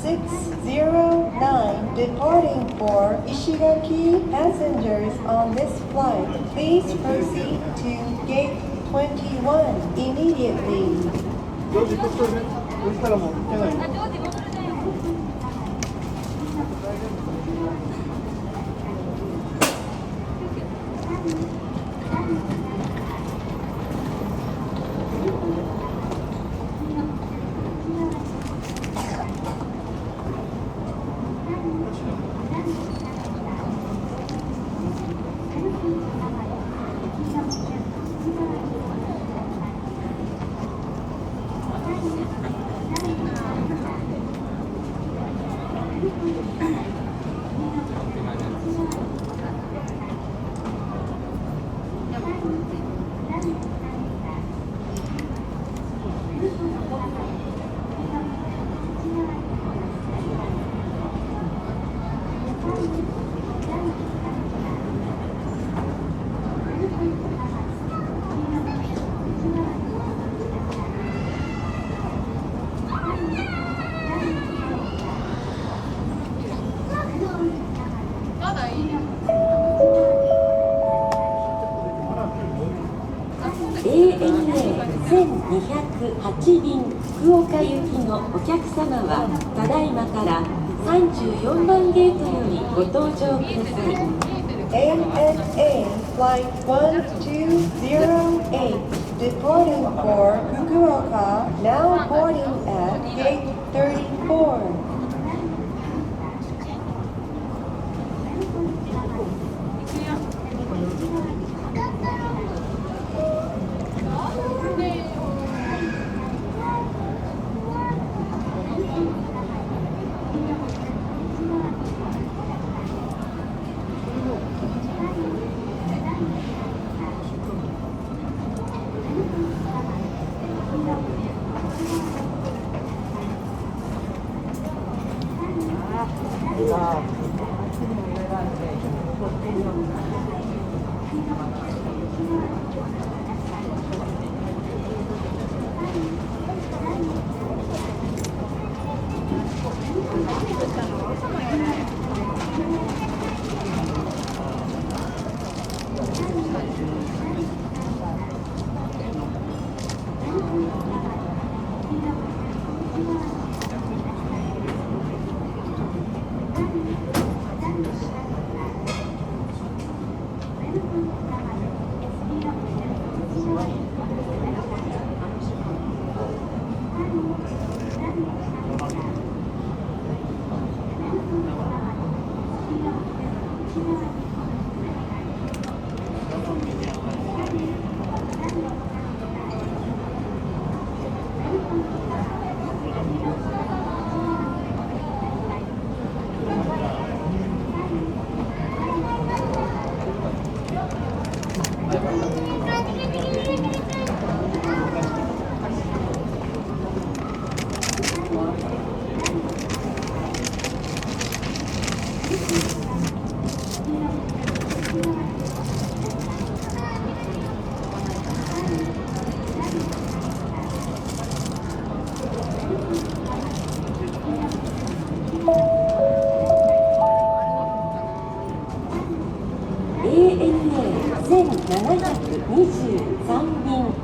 609 departing for Ishigaki. Passengers on this flight, please proceed to gate 21 immediately. ジョージ、こっちでね、そしたらもう行けない。ANA1208 便福岡行きのお客様はただいまから34番ゲートよりご搭乗ください。ANA Flight 1208 departing for Fukuoka, now boarding at gate 34.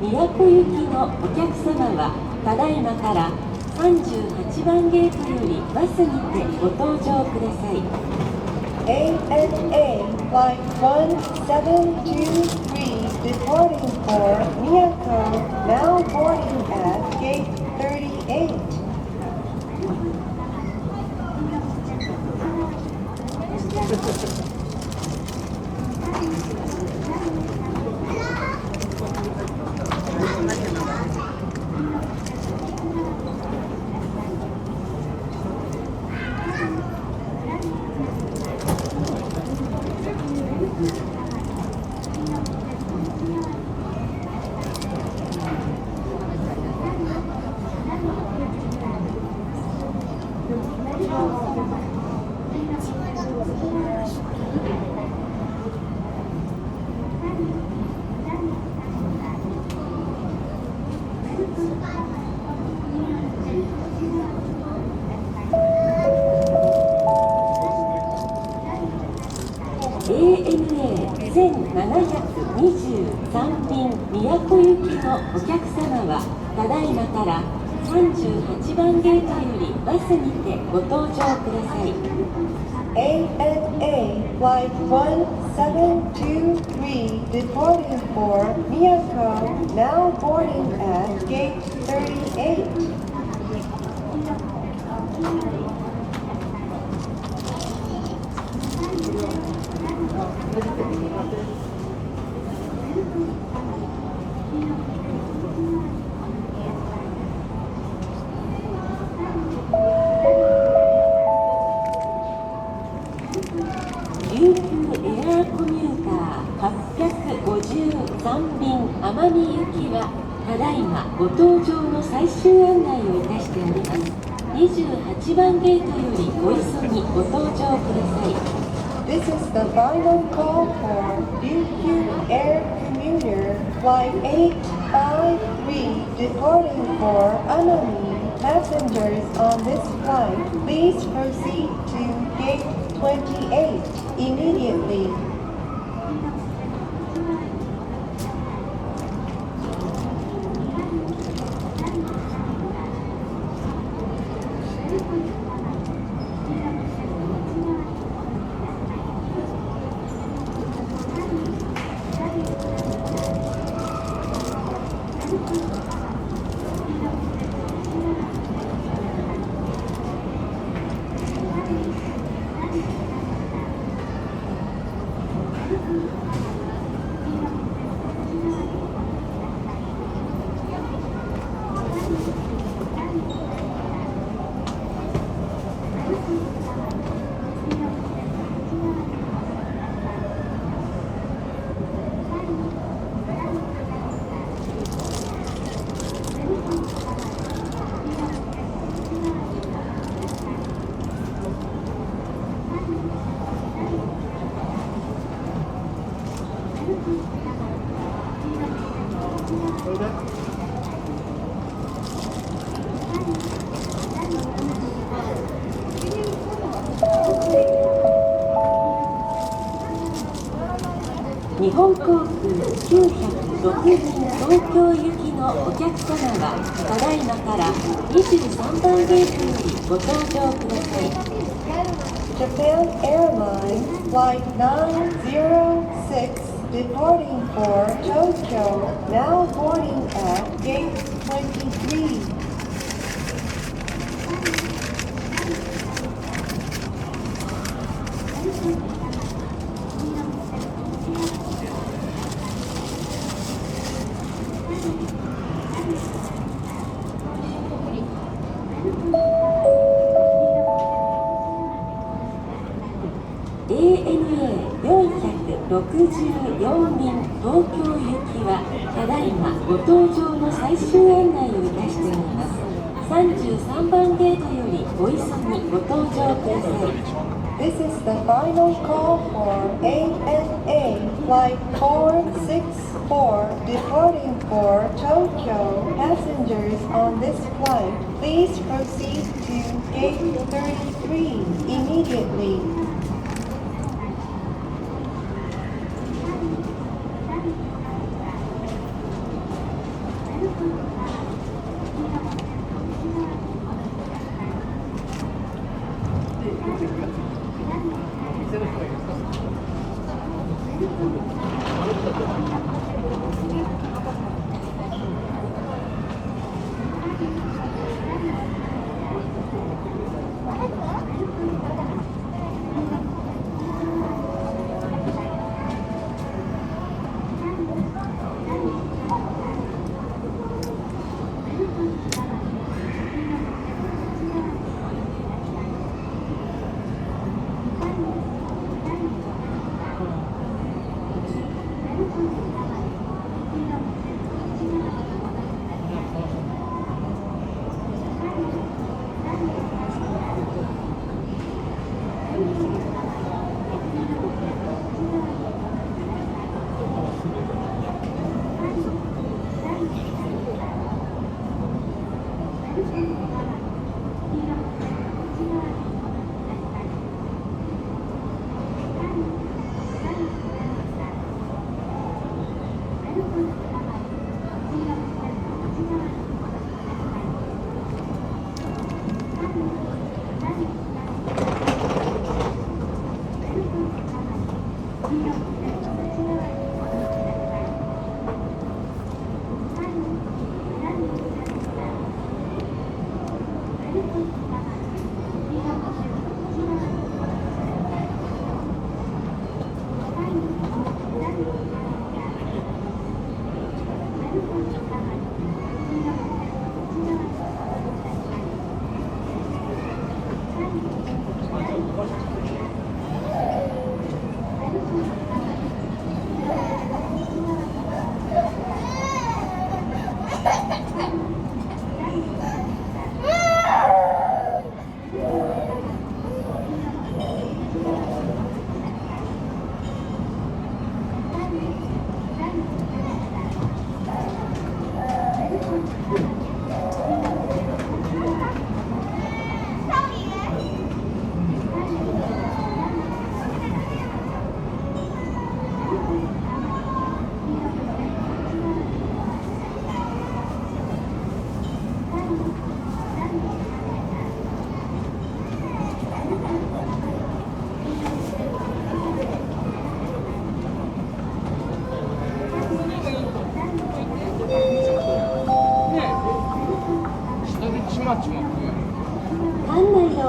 宮古行きのお客様はただいまから38番ゲートよりバスにてご搭乗ください。ANA Flight 1723 departing for Miyako, now boarding at gate 38. 「723便宮古行きのお客様はただいまから38番ゲートよりバスにてご搭乗ください。 ANA Flight 1723 departing for Miyako, now boarding at Gate 38.琉球エアーコミューター853便奄美行きはただいまご搭乗の最終案内をいたしております。28番ゲートよりお急ぎご搭乗ください。 This is the final call for Ryukyu Air Commuter Flight 853 departing for Amami. Passengers on this flight, please proceed to Gate 28 immediately. Öyle. 日本航空906便東京行きのお客様はただいまから23番ゲートよりご搭乗ください。 Japan Airlines Flight 906 departing for Tokyo, now boarding at Gate 23. ANA464 便東京行きはただいまご搭乗の最終案内をいたしております。33番ゲートよりお急ぎご搭乗ください。 This is the final call for ANA Flight 464 departing for Tokyo. Passengers on this flight, please proceed to Gate 33 immediately.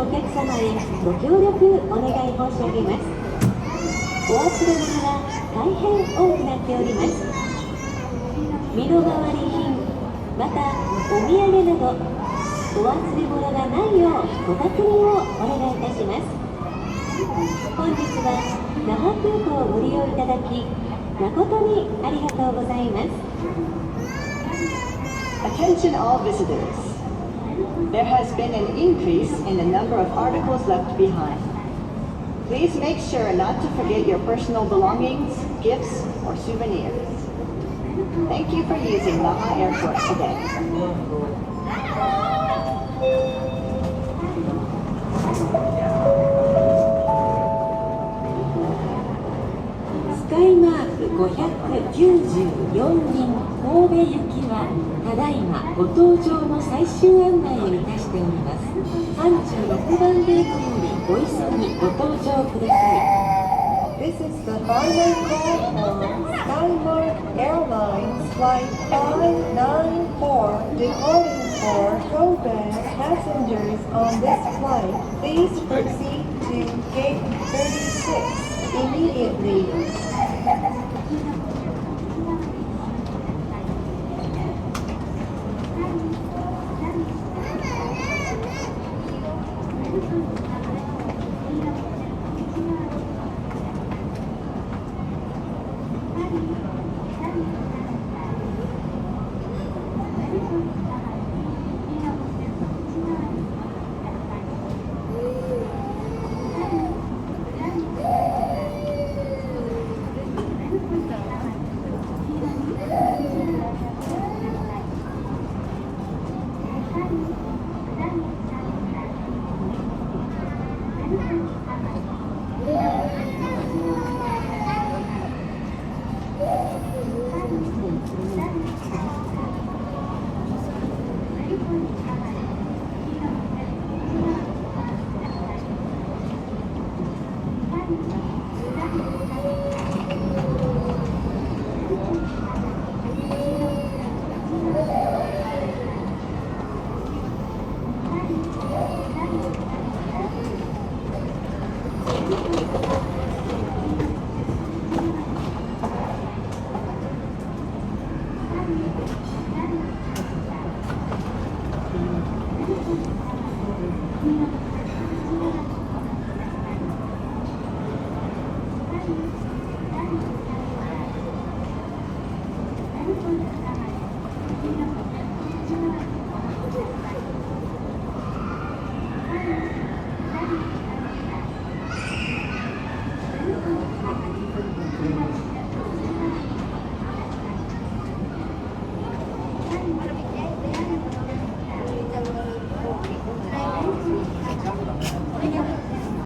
お客様へご協力お願い申し上げます。お忘れ物が大変多くなっております。身の回り品、またお土産などお忘れ物がないようご確認をお願いいたします。本日は那覇空港をご利用いただき誠にありがとうございます。 Attention all visitors. There has been an increase in the number of articles left behind. Please make sure not to forget your personal belongings, gifts, or souvenirs. Thank you for using Naha Airport today. スカイマーク594便神戸行きはただいまご搭乗の最終案内をいたしております。36番ゲートよりお急ぎご搭乗ください。 This is the final call for Skymark Airlines Flight 594 departing for Kobe. Passengers on this flight, please proceed to gate 36 immediately.